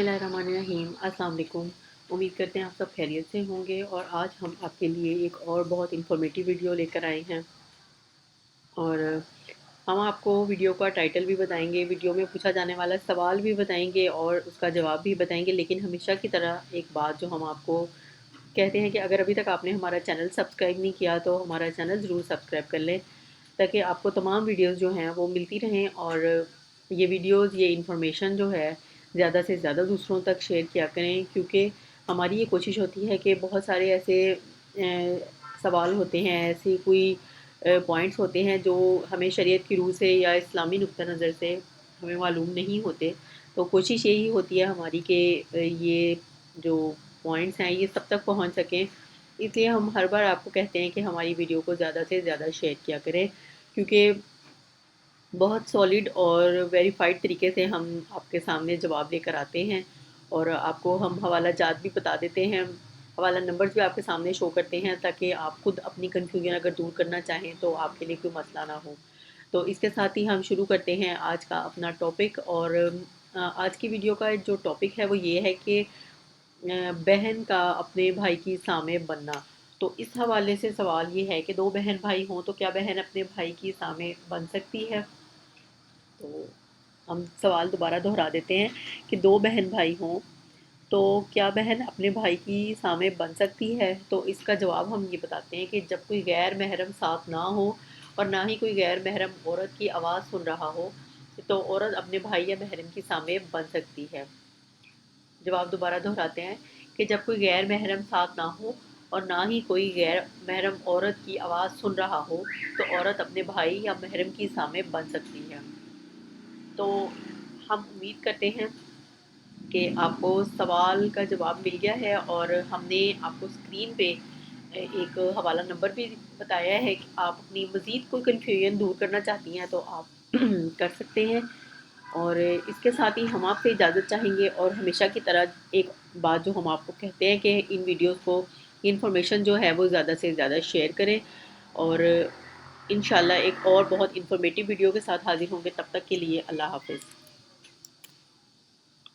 बिस्मिल्लाहिर्रहमानिर्रहीम। अस्सलाम वालेकुम। उम्मीद करते हैं आप सब खैरियत से होंगे और आज हम आपके लिए एक और बहुत इन्फॉर्मेटिव वीडियो लेकर आए हैं। और हम आपको वीडियो का टाइटल भी बताएंगे, वीडियो में पूछा जाने वाला सवाल भी बताएंगे और उसका जवाब भी बताएंगे। लेकिन हमेशा की तरह एक बात जो हम आपको कहते हैं कि अगर अभी तक आपने हमारा चैनल सब्सक्राइब नहीं किया तो हमारा चैनल ज़रूर सब्सक्राइब कर लें, ताकि आपको तमाम वीडियोज़ जो हैं वो मिलती रहें। और ये वीडियोज़, ये इन्फॉर्मेशन जो है ज़्यादा से ज़्यादा दूसरों तक शेयर किया करें, क्योंकि हमारी ये कोशिश होती है कि बहुत सारे ऐसे सवाल होते हैं, ऐसी कोई पॉइंट्स होते हैं जो हमें शरीयत की रूह से या इस्लामी नुक्ता नज़र से हमें मालूम नहीं होते। तो कोशिश यही होती है हमारी कि ये जो पॉइंट्स हैं ये सब तक पहुंच सकें। इसलिए हम हर बार आपको कहते हैं कि हमारी वीडियो को ज़्यादा से ज़्यादा शेयर किया करें, क्योंकि बहुत सॉलिड और वेरीफाइड तरीके से हम आपके सामने जवाब लेकर आते हैं। और आपको हम हवाला जात भी बता देते हैं, हवाला नंबर्स भी आपके सामने शो करते हैं, ताकि आप खुद अपनी कन्फ्यूजन अगर दूर करना चाहें तो आपके लिए कोई मसला ना हो। तो इसके साथ ही हम शुरू करते हैं आज का अपना टॉपिक। और आज की वीडियो का जो टॉपिक है वो ये है कि बहन का अपने भाई की सामे बनना। तो इस हवाले से सवाल ये है कि दो बहन भाई हों तो क्या बहन अपने भाई की सामे बन सकती है। तो हम सवाल दोबारा दोहरा देते हैं कि दो बहन भाई हों तो क्या बहन अपने भाई की सामे बन सकती है। तो इसका जवाब हम ये बताते हैं कि जब कोई गैर महरम साथ ना हो और ना ही कोई गैर महरम औरत की आवाज़ सुन रहा हो, तो औरत अपने भाई या महरम की सामे बन सकती है। जवाब दोबारा दोहराते हैं कि जब कोई गैर महरम साथ ना हो और ना ही कोई गैर महरम औरत की आवाज़ सुन रहा हो, तो औरत अपने भाई या महरम की सामे बन सकती है। तो हम उम्मीद करते हैं कि आपको सवाल का जवाब मिल गया है। और हमने आपको स्क्रीन पे एक हवाला नंबर भी बताया है कि आप अपनी मज़ीद कोई कन्फ्यूजन दूर करना चाहती हैं तो आप कर सकते हैं। और इसके साथ ही हम आपसे इजाज़त चाहेंगे। और हमेशा की तरह एक बात जो हम आपको कहते हैं कि इन वीडियोस को, इन्फॉर्मेशन जो है वो ज़्यादा से ज़्यादा शेयर करें। और इंशाल्लाह एक और बहुत इन्फॉर्मेटिव वीडियो के साथ हाजिर होंगे। तब तक के लिए अल्लाह हाफ़िज़।